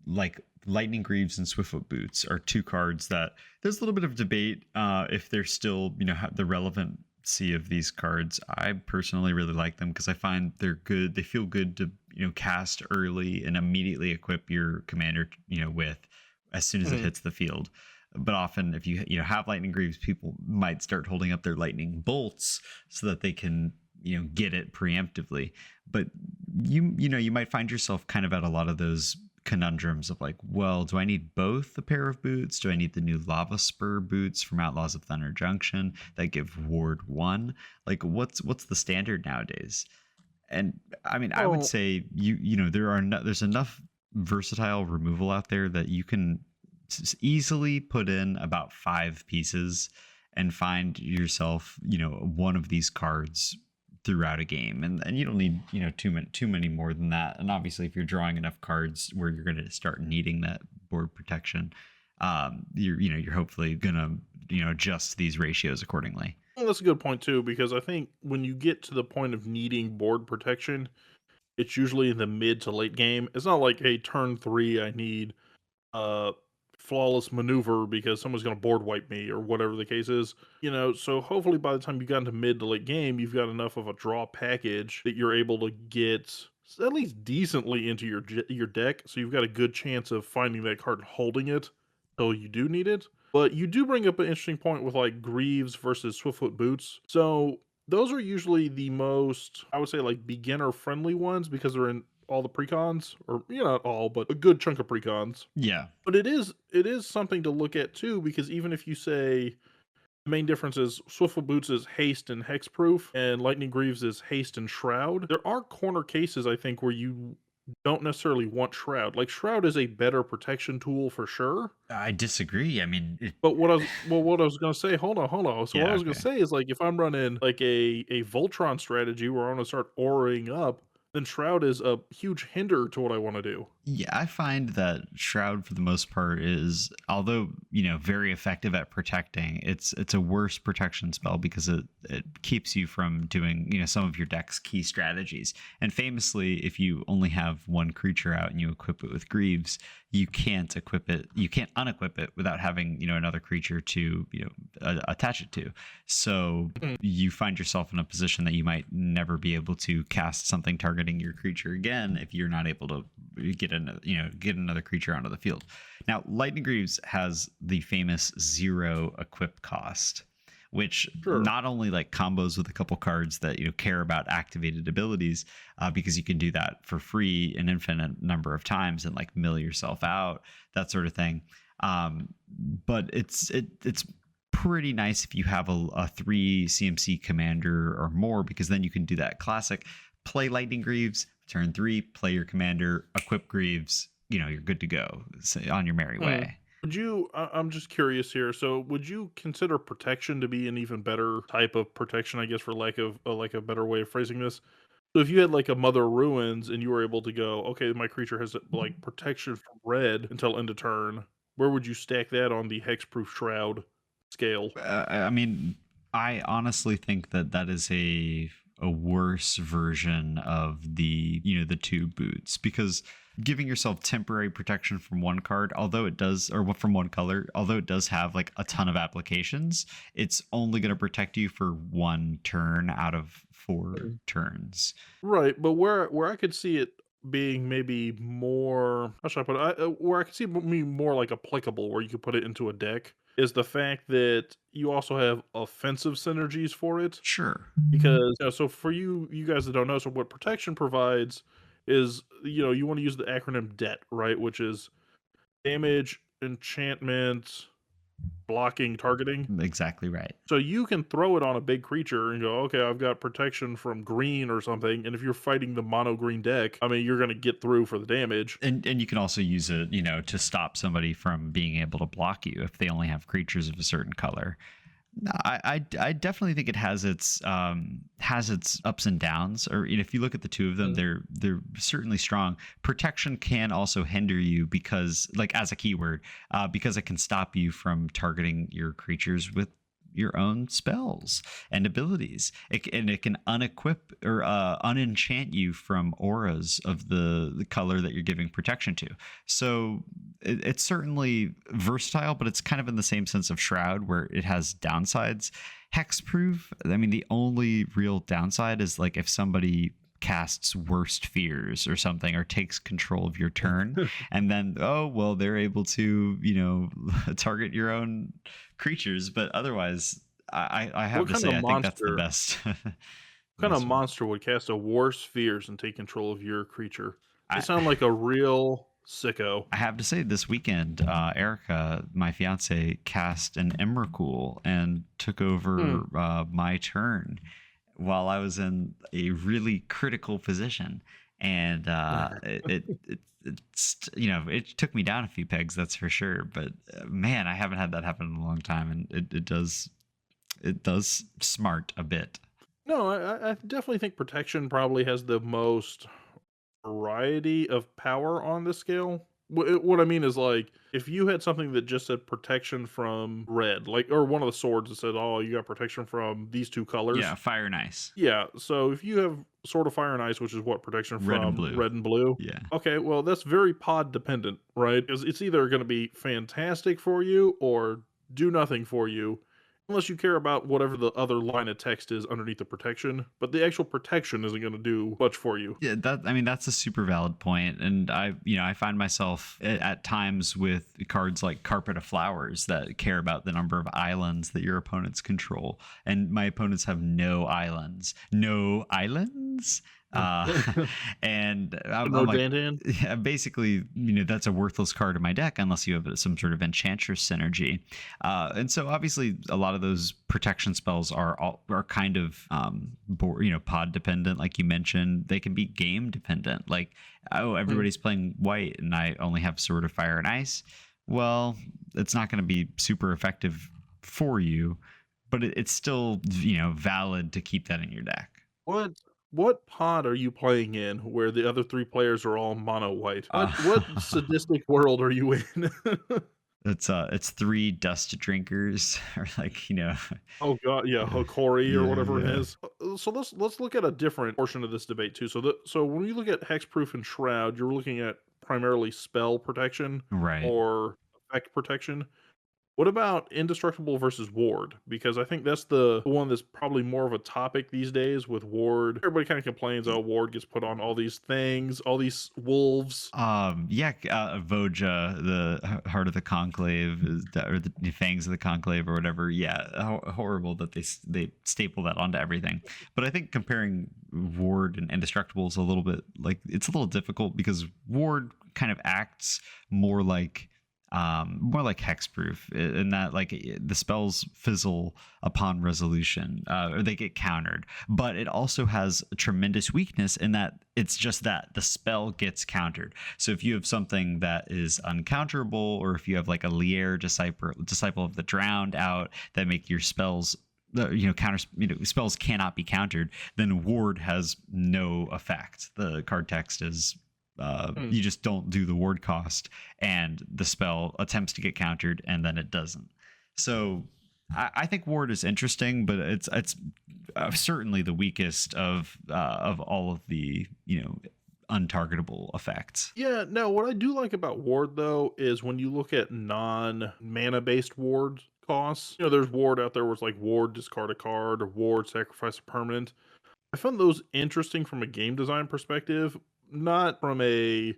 Like Lightning Greaves and Swiftfoot Boots are two cards that there's a little bit of debate if they're still, the relevancy of these cards. I personally really like them because I find they're good. They feel good to, cast early and immediately equip your commander, with as soon as it Mhm. hits the field. But often if you have Lightning Greaves, people might start holding up their lightning bolts so that they can, get it preemptively. But you might find yourself kind of at a lot of those conundrums of like, well, do I need both a pair of boots? Do I need the new Lava Spur boots from Outlaws of Thunder Junction that give Ward 1? Like, what's the standard nowadays? And I mean, I would Well, say there's enough versatile removal out there that you can easily put in about 5 pieces and find yourself, one of these cards throughout a game, and you don't need, too many more than that. And obviously if you're drawing enough cards where you're going to start needing that board protection, you're hopefully going to, adjust these ratios accordingly. that's a good point too, because I think when you get to the point of needing board protection, it's usually in the mid to late game. It's not like, hey, turn 3, I need uh flawless maneuver because someone's going to board wipe me or whatever the case is. So hopefully by the time you got into mid to late game, you've got enough of a draw package that you're able to get at least decently into your deck, so you've got a good chance of finding that card and holding it till you do need it. But you do bring up an interesting point with, like, Greaves versus Swiftfoot Boots. So those are usually the most, I would say, like, beginner friendly ones because they're in all the precons, or not all, but a good chunk of precons. Yeah. But it is something to look at too, because even if you say the main difference is Swiftfoot Boots is haste and hexproof, and Lightning Greaves is haste and shroud, there are corner cases I think where you don't necessarily want shroud. Like, shroud is a better protection tool for sure. I disagree. I mean, But what I was gonna say, hold on. So what I yeah, was gonna okay. say is, like, if I'm running like a Voltron strategy where I want to start auraing up, then Shroud is a huge hinder to what I want to do. Yeah, I find that Shroud for the most part is, although very effective at protecting, it's a worse protection spell because it keeps you from doing some of your deck's key strategies. And famously, if you only have one creature out and you equip it with Greaves, you can't unequip it without having another creature to attach it to. So Mm. you find yourself in a position that you might never be able to cast something targeting your creature again if you're not able to get another creature onto the field. Now, Lightning Greaves has the famous 0 equip cost, which Sure. not only like combos with a couple cards that care about activated abilities, because you can do that for free an infinite number of times and like mill yourself out, that sort of thing. But it's pretty nice if you have a 3 CMC commander or more, because then you can do that classic play Lightning Greaves, turn 3, play your commander, equip Greaves, you're good to go, on your merry Mm. way. I'm just curious here. So, would you consider protection to be an even better type of protection, I guess, for lack of like a better way of phrasing this? So, if you had like a Mother Ruins and you were able to go, okay, my creature has like protection from red until end of turn, where would you stack that on the hexproof shroud scale? I mean, I honestly think that that is a worse version of the the two boots, because giving yourself temporary protection from one card, although it does, or from one color, although it does have like a ton of applications, it's only going to protect you for one turn out of four turns. Right, but where I could see it being maybe more, how should I put it? Where I could see it being more like applicable, where you could put it into a deck, is the fact that you also have offensive synergies for it. Sure. Because so for you guys that don't know, so what protection provides is, you want to use the acronym DET, right? Which is damage, enchantment, blocking, targeting. Exactly right. So you can throw it on a big creature and go, okay, I've got protection from green or something. And if you're fighting the mono green deck, I mean, you're going to get through for the damage. And you can also use it, to stop somebody from being able to block you if they only have creatures of a certain color. No, I definitely think it has its ups and downs. Or if you look at the two of them, they're certainly strong. Protection can also hinder you because, like, as a keyword, because it can stop you from targeting your creatures with your own spells and abilities. And it can unequip or unenchant you from auras of the color that you're giving protection to. So it's certainly versatile, but it's kind of in the same sense of Shroud, where it has downsides. Hexproof, I mean, the only real downside is like if somebody casts Worst Fears or something, or takes control of your turn, and then they're able to target your own creatures. But otherwise, I have to say, I think that's the best. What kind of monster would cast a Worst Fears and take control of your creature? They sound like a real sicko. I have to say, this weekend, Erica, my fiance, cast an Emrakul and took over my turn while I was in a really critical position, and it took me down a few pegs, that's for sure. But man, I haven't had that happen in a long time, and it does smart a bit. No, I definitely think protection probably has the most variety of power on the scale. What I mean is, like, if you had something that just said protection from red, like, or one of the swords that said, oh, you got protection from these two colors. Yeah, fire and ice. Yeah, so if you have Sword of Fire and Ice, which is what, protection from red and blue. Yeah. Okay, well, that's very pod dependent, right? Because it's either going to be fantastic for you or do nothing for you, unless you care about whatever the other line of text is underneath the protection. But the actual protection isn't going to do much for you. Yeah, that's a super valid point. And I find myself at times with cards like Carpet of Flowers that care about the number of islands that your opponents control, and my opponents have no islands. And I'm like, yeah, basically, that's a worthless card in my deck unless you have some sort of Enchantress synergy. And so obviously a lot of those protection spells are kind of pod dependent, like you mentioned. They can be game dependent, like, everybody's playing white and I only have Sword of Fire and Ice. Well, it's not going to be super effective for you, but it's still valid to keep that in your deck. What pod are you playing in where the other three players are all mono white? What sadistic world are you in? It's 3 Dust Drinkers, or Oh god, yeah, Cory or whatever it is. So let's look at a different portion of this debate too. So when you look at hexproof and shroud, you're looking at primarily spell protection, right, or effect protection. What about indestructible versus ward? Because I think that's the one that's probably more of a topic these days with ward. Everybody kind of complains, oh, ward gets put on all these things, all these wolves. Voja, the Heart of the Conclave, or the Fangs of the Conclave, or whatever. Yeah, horrible that they staple that onto everything. But I think comparing ward and indestructible is a little bit it's a little difficult, because ward kind of acts more like hexproof, in that the spells fizzle upon resolution, or they get countered. But it also has a tremendous weakness in that it's just that the spell gets countered. So if you have something that is uncounterable, or if you have like a Lier disciple of the Drowned out that make your spells spells cannot be countered, then ward has no effect. The card text is you just don't do the ward cost, and the spell attempts to get countered, and then it doesn't. So I think ward is interesting, but it's certainly the weakest of all of the untargetable effects. Yeah, no, what I do like about ward though is when you look at non-mana based ward costs, there's ward out there where it's like ward discard a card or ward sacrifice a permanent. I found those interesting from a game design perspective, not from a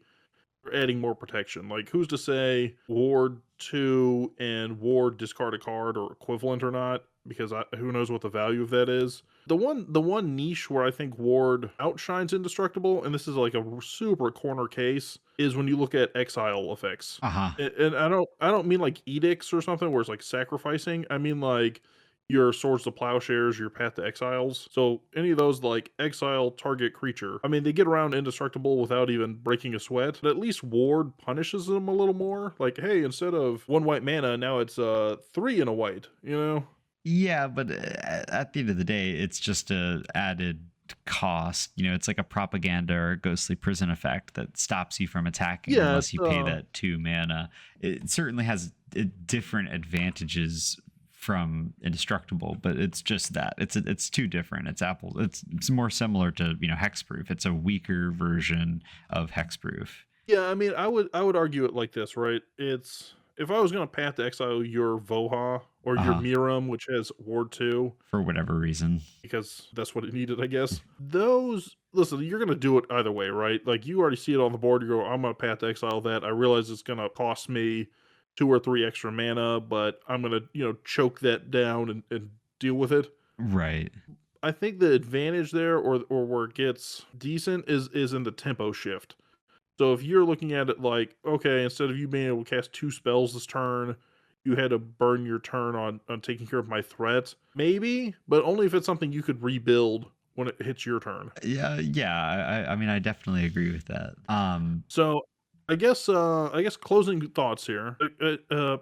adding more protection. Like, who's to say Ward 2 and Ward discard a card are equivalent or not? Because who knows what the value of that is. The one niche where I think Ward outshines Indestructible, and this is like a super corner case, is when you look at exile effects. Uh-huh. And I don't mean like edicts or something where it's like sacrificing. I mean like your Swords to Plowshares, your Path to Exiles. So any of those like exile target creature. I mean, they get around Indestructible without even breaking a sweat, but at least Ward punishes them a little more. Like, hey, instead of 1 white mana, now it's 3 and a white, Yeah, but at the end of the day, it's just a added cost. It's like a propaganda or ghostly prison effect that stops you from attacking unless you pay that 2 mana. It certainly has different advantages from Indestructible, but it's just that it's too different. It's apples. It's more similar to hexproof. It's a weaker version of hexproof. Yeah, I mean, I would argue it like this, right? It's, if I was gonna Path to Exile your Voha or your Miram, which has Ward 2, for whatever reason, because that's what it needed, I guess. Listen, you're gonna do it either way, right? Like, you already see it on the board. You go, I'm gonna Path to Exile that. I realize it's gonna cost me 2 or 3 extra mana, but I'm gonna choke that down and deal with it. Right. I think the advantage there, or where it gets decent, is in the tempo shift. So if you're looking at it like, okay, instead of you being able to cast 2 spells this turn, you had to burn your turn on taking care of my threat, maybe, but only if it's something you could rebuild when it hits your turn. Yeah. I mean, I definitely agree with that. So I guess closing thoughts here.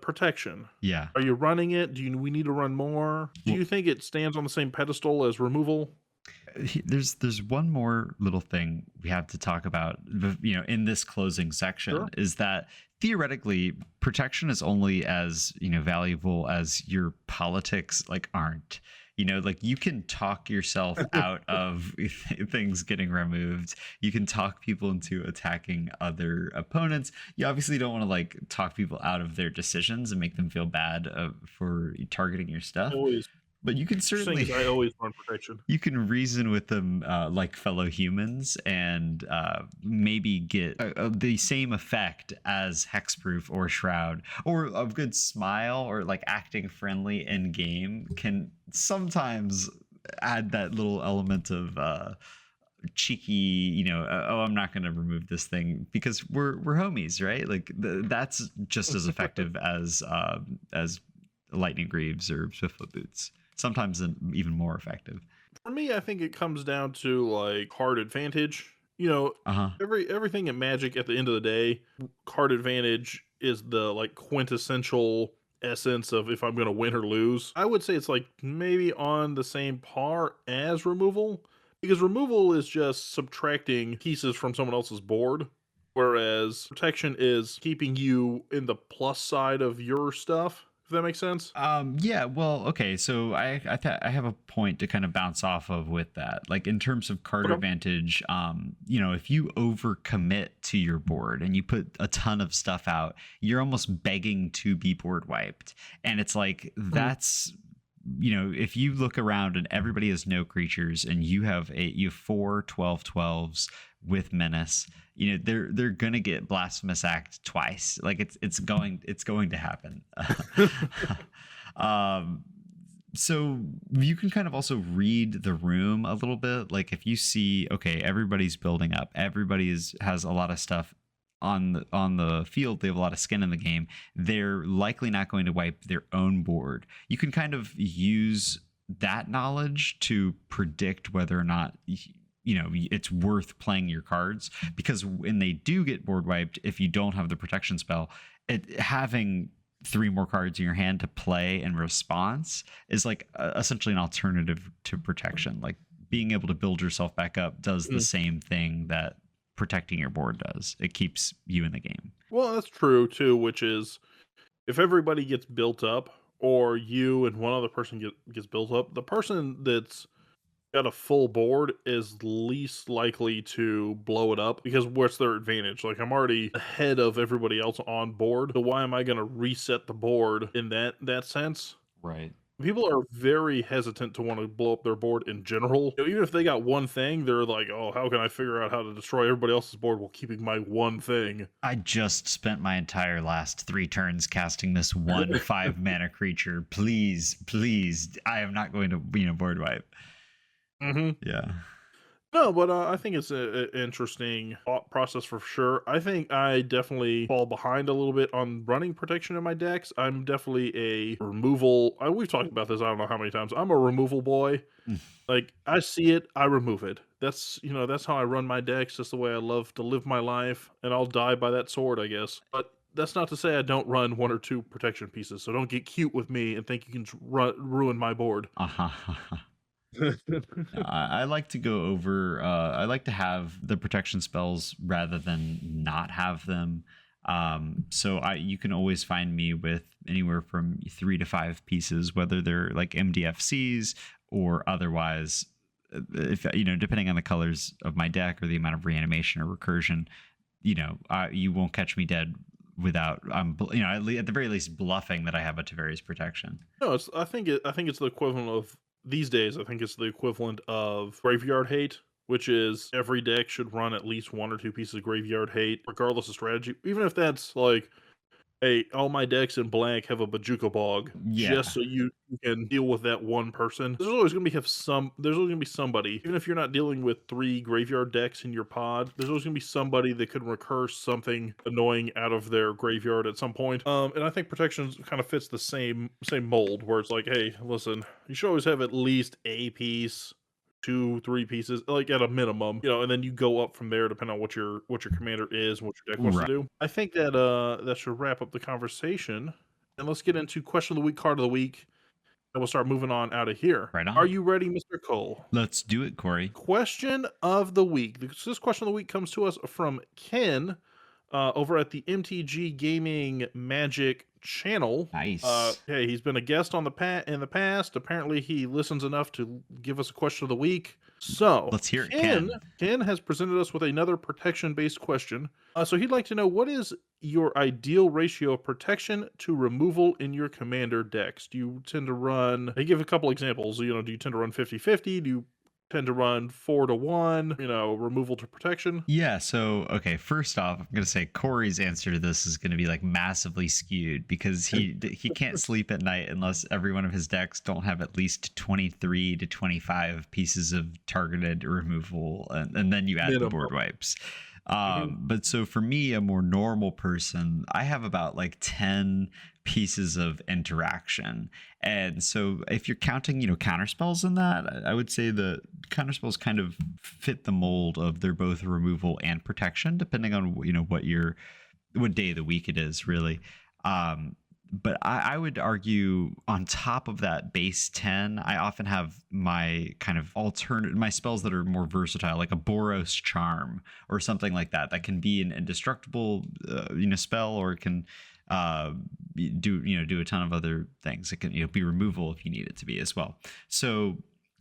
Protection. Yeah. Are you running it? We need to run more? Do you think it stands on the same pedestal as removal? There's one more little thing we have to talk about, in this closing section. Sure. Is that theoretically protection is only as valuable as your politics aren't. Like, you can talk yourself out of things getting removed. You can talk people into attacking other opponents. You obviously don't want to talk people out of their decisions and make them feel bad for targeting your stuff. Always. But you can certainly, I always run protection. You can reason with them like fellow humans and maybe get the same effect as hexproof or shroud, or a good smile or acting friendly in game can sometimes add that little element of cheeky, I'm not going to remove this thing because we're homies, right? That's just as effective as lightning greaves or swiftfoot boots. Sometimes even more effective. For me, I think it comes down to card advantage. Everything in Magic at the end of the day, card advantage is the quintessential essence of if I'm going to win or lose. I would say it's maybe on the same par as removal, because removal is just subtracting pieces from someone else's board, whereas protection is keeping you in the plus side of your stuff. If that makes sense. Yeah. Well, okay. So I have a point to kind of bounce off of with that. In terms of card advantage, if you overcommit to your board and you put a ton of stuff out, you're almost begging to be board wiped. And it's that's, if you look around and everybody has no creatures and you have 4 12/12s with menace, they're gonna get blasphemous act twice. It's going to happen. So you can kind of also read the room a little bit. If you see, okay, everybody's building up, everybody has a lot of stuff on the field, they have a lot of skin in the game, they're likely not going to wipe their own board. You can kind of use that knowledge to predict whether or not it's worth playing your cards, because when they do get board wiped, if you don't have the protection spell, having 3 more cards in your hand to play in response is essentially an alternative to protection. Being able to build yourself back up does the same thing that protecting your board does. It keeps you in the game. Well, that's true too, which is if everybody gets built up, or you and one other person gets built up, the person that's got a full board is least likely to blow it up because what's their advantage? Like I'm already ahead of everybody else on board, so why am I going to reset the board in that sense? Right. People are very hesitant to want to blow up their board in general. You know, even if they got one thing, they're like, "Oh, how can I figure out how to destroy everybody else's board while keeping my one thing?" I just spent my entire last 3 turns casting this one 5 mana creature. Please, please, I am not going to board wipe. Mm-hmm. Yeah. No, but I think it's an interesting thought process for sure. I think I definitely fall behind a little bit on running protection in my decks. I'm definitely a removal. We've talked about this. I don't know how many times. I'm a removal boy. Like I see it, I remove it. That's how I run my decks. That's the way I love to live my life, and I'll die by that sword, I guess. But that's not to say I don't run 1 or 2 protection pieces. So don't get cute with me and think you can ruin my board. Uh-huh. I like to go over. I like to have the protection spells rather than not have them. So you can always find me with anywhere from 3 to 5 pieces, whether they're like MDFCs or otherwise. If depending on the colors of my deck or the amount of reanimation or recursion, you won't catch me dead without at the very least bluffing that I have a Taveri's protection. No, I think it's the equivalent of these days. I think it's the equivalent of graveyard hate, which is every deck should run at least 1 or 2 pieces of graveyard hate, regardless of strategy. Even if that's like, hey, all my decks in blank have a Bajuka Bog, just so you can deal with that one person. There's always going to be somebody, even if you're not dealing with 3 graveyard decks in your pod, there's always going to be somebody that could recurse something annoying out of their graveyard at some point. And I think protection kind of fits the same mold, where it's like, hey, listen, you should always have at least a piece, 2, 3 pieces, like at a minimum, and then you go up from there depending on what your commander is and what your deck wants to do. I think that that should wrap up the conversation, and let's get into question of the week, card of the week, and we'll start moving on out of here. Right on. Are you ready, Mr. Cole? Let's do it, Corey. Question of the week. This question of the week comes to us from Ken over at the MTG Gaming Magic channel. Nice. Hey, he's been a guest on in the past. Apparently, he listens enough to give us a question of the week. So let's hear it, Ken. Ken has presented us with another protection-based question. So he'd like to know, what is your ideal ratio of protection to removal in your commander decks? Do you tend to run? He give a couple examples. Do you tend to run 50-50? Do you tend to run 4-1, removal to protection? Yeah, so okay, first off, I'm gonna say Corey's answer to this is gonna be like massively skewed because he can't sleep at night unless every one of his decks don't have at least 23 to 25 pieces of targeted removal, and then you add the board wipes. But so for me, a more normal person, I have about like 10 pieces of interaction. And so if you're counting, counter spells in that, I would say the counter spells kind of fit the mold of they're both removal and protection, depending on, what day of the week it is, really. But I would argue on top of that base 10, I often have my kind of my spells that are more versatile, like a Boros Charm or something like that can be an indestructible, spell, or it can do a ton of other things. It can be removal if you need it to be as well. So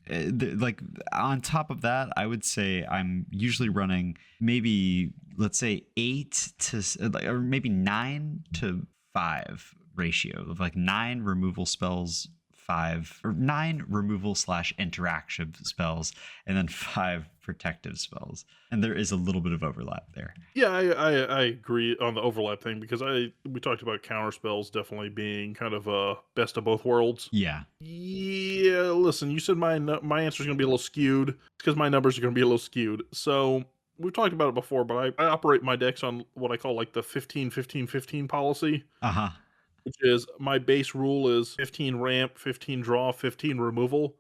like on top of that, I would say I'm usually running maybe, let's say 8 to or maybe 9 to 5 ratio of like 9 removal spells, 9 removal / interaction spells, and then 5 protective spells. And there is a little bit of overlap there. Yeah, I agree on the overlap thing, because we talked about counter spells definitely being kind of a best of both worlds. Yeah. Listen, you said my answer is going to be a little skewed because my numbers are going to be a little skewed. So we've talked about it before, but I operate my decks on what I call like the 15-15-15 policy. Which is, my base rule is 15 ramp, 15 draw, 15 removal.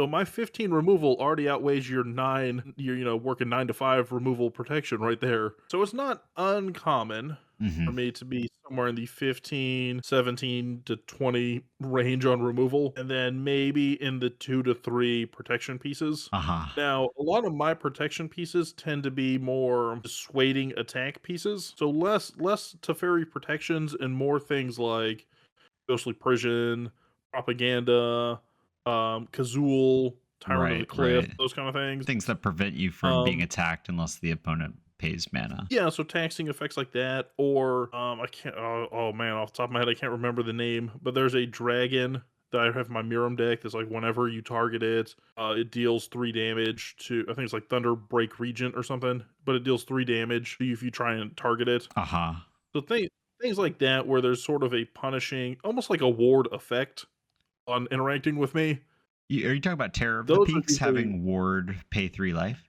So my 15 removal already outweighs your 9, working 9 to 5 removal protection right there. So it's not uncommon for Hmm. me to be somewhere in the 15, 17 to 20 range on removal, and then maybe in the 2 to 3 protection pieces. Uh-huh. Now, a lot of my protection pieces tend to be more dissuading attack pieces, so less Teferi protections and more things like Ghostly Prison, Propaganda, Kazul, Tyrant of the Right, Cliff, right. those kind of things. Things that prevent you from being Um, attacked unless the opponent pays mana. yeah, so taxing effects like that, or I can't. Oh man, off the top of my head, I can't remember the name. But there's a dragon that I have in my Miram deck. That's like whenever you target it, it deals 3 damage to. I think it's like Thunder Break Regent or something. But it deals 3 damage to you if you try and target it. Uh-huh. So things like that, where there's sort of a punishing, almost like a ward effect on interacting with me. Are you talking about Terror of the Those are Peaks usually having Ward pay 3 life?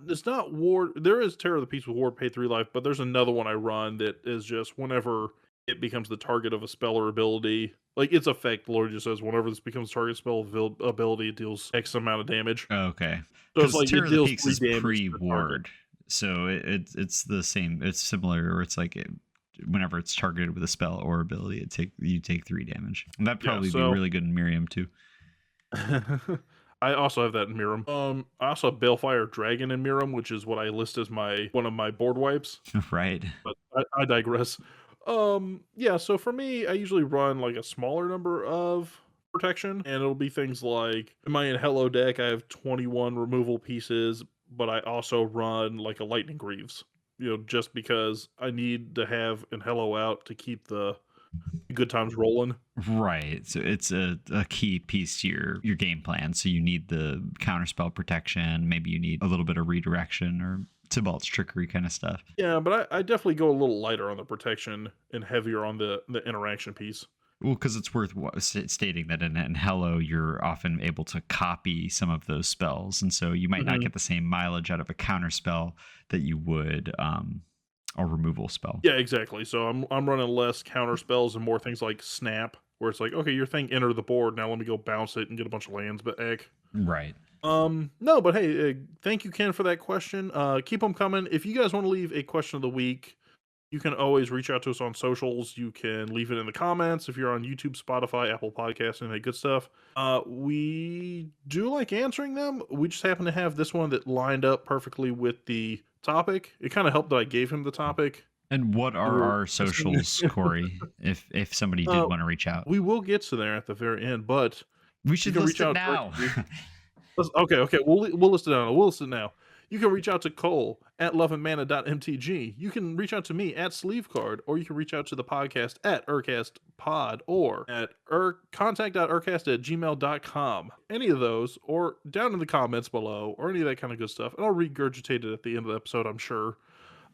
it's not Ward. There is Terror of the Peace with Ward pay 3 life, but there's another one I run that is just whenever it becomes the target of a spell or ability, like its effect literally just says whenever this becomes target spell ability, it deals X amount of damage. Okay. So it's Because like Terror it of the deals Peaks three is damage to the target. pre-Ward. So it's the same. It's similar, or it's like whenever it's targeted with a spell or ability, you take 3 damage. And that'd Yeah. probably be So really good in Miriam too. I also have that in Miram. I also have Balefire Dragon in Miram, which is what I list as my one of my board wipes. Right. But I digress. Yeah, so for me, I usually run like a smaller number of protection, and it'll be things like in my in Hello deck, I have 21 removal pieces, but I also run like a Lightning Greaves. Just because I need to have an Hello out to keep the good times rolling. Right. So it's a key piece to your game plan. So you need the counterspell protection. Maybe you need a little bit of redirection or Tybalt's trickery kind of stuff. Yeah, but I definitely go a little lighter on the protection and heavier on the interaction piece. Well, because it's worth stating that in Hello, you're often able to copy some of those spells. And so you might not Mhm. get the same mileage out of a counter spell that you would a removal spell. Yeah, exactly. So I'm running less counter spells and more things like snap, where it's like, okay, your thing entered the board. Now let me go bounce it and get a bunch of lands back. Right. No, but hey, thank you, Ken, for that question. Keep them coming. If you guys want to leave a question of the week, you can always reach out to us on socials. You can leave it in the comments if you're on YouTube, Spotify, Apple Podcasts, and that good stuff. We do like answering them. We just happen to have this one that lined up perfectly with the topic. It kind of helped that I gave him the topic. And what We are were our socials, Corey? If somebody did uh, want to reach out, we will get to there at the very end, but we you should can list reach it out now. directly. Okay. We'll list it down. We'll list it now. You can reach out to Cole at loveandmana.mtg. You can reach out to me at Sleevecard, or you can reach out to the podcast at urcastpod or at contact.urcast@gmail.com. Any of those, or down in the comments below, or any of that kind of good stuff. And I'll regurgitate it at the end of the episode, I'm sure.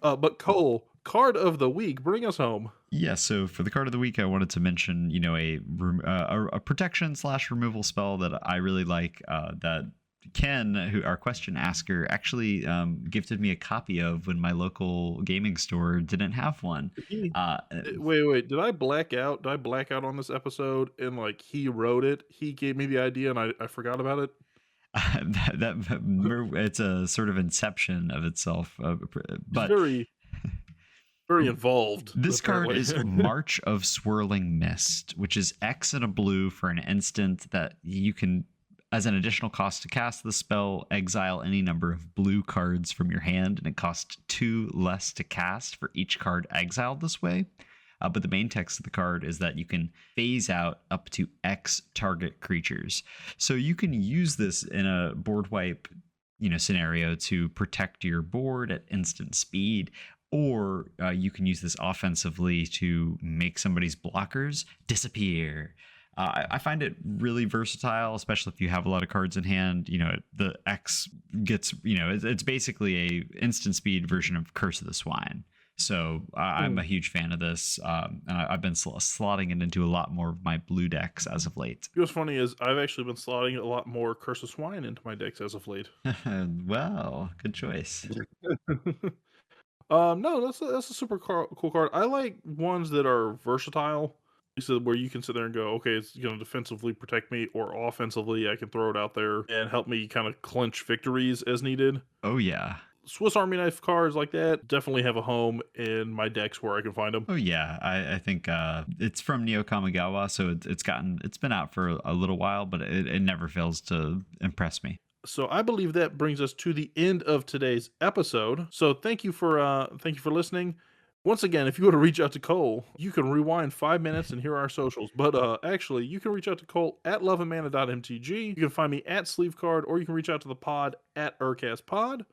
But Cole, card of the week, bring us home. Yeah, so for the card of the week, I wanted to mention, a protection slash removal spell that I really like. That Ken, who our question asker, actually gifted me a copy of when my local gaming store didn't have one. He, Uh, wait. Did I black out? Did I black out on this episode? And like he wrote it. He gave me the idea, and I forgot about it. it's a sort of inception of itself, He's but very involved, this card apparently. is March of Swirling Mist, which is X and a blue for an instant that you can, as an additional cost to cast the spell, exile any number of blue cards from your hand, and it costs 2 less to cast for each card exiled this way. But the main text of the card is that you can phase out up to X target creatures. So you can use this in a board wipe, scenario to protect your board at instant speed, or you can use this offensively to make somebody's blockers disappear. I find it really versatile, especially if you have a lot of cards in hand. The X gets, it's basically a instant speed version of Curse of the Swine. So I'm a huge fan of this, and I've been slotting it into a lot more of my blue decks as of late. What's funny is I've actually been slotting a lot more Curse of Swine into my decks as of late. Well, good choice. No, that's a super cool card. I like ones that are versatile. So where you can sit there and go, okay, it's going to defensively protect me, or offensively, I can throw it out there and help me kind of clinch victories as needed. Oh yeah. Swiss Army knife cards like that definitely have a home in my decks where I can find them. Oh yeah, I think it's from Neo Kamigawa, so it's been out for a little while, but it never fails to impress me. So I believe that brings us to the end of today's episode. So thank you for listening. Once again, if you want to reach out to Cole, you can rewind 5 minutes and hear our socials. But actually, you can reach out to Cole at loveandmana.mtg. You can find me at Sleevecard, or you can reach out to the pod at UrCastPod.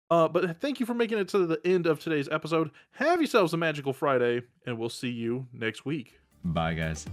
But thank you for making it to the end of today's episode. Have yourselves a magical Friday, and we'll see you next week. Bye guys.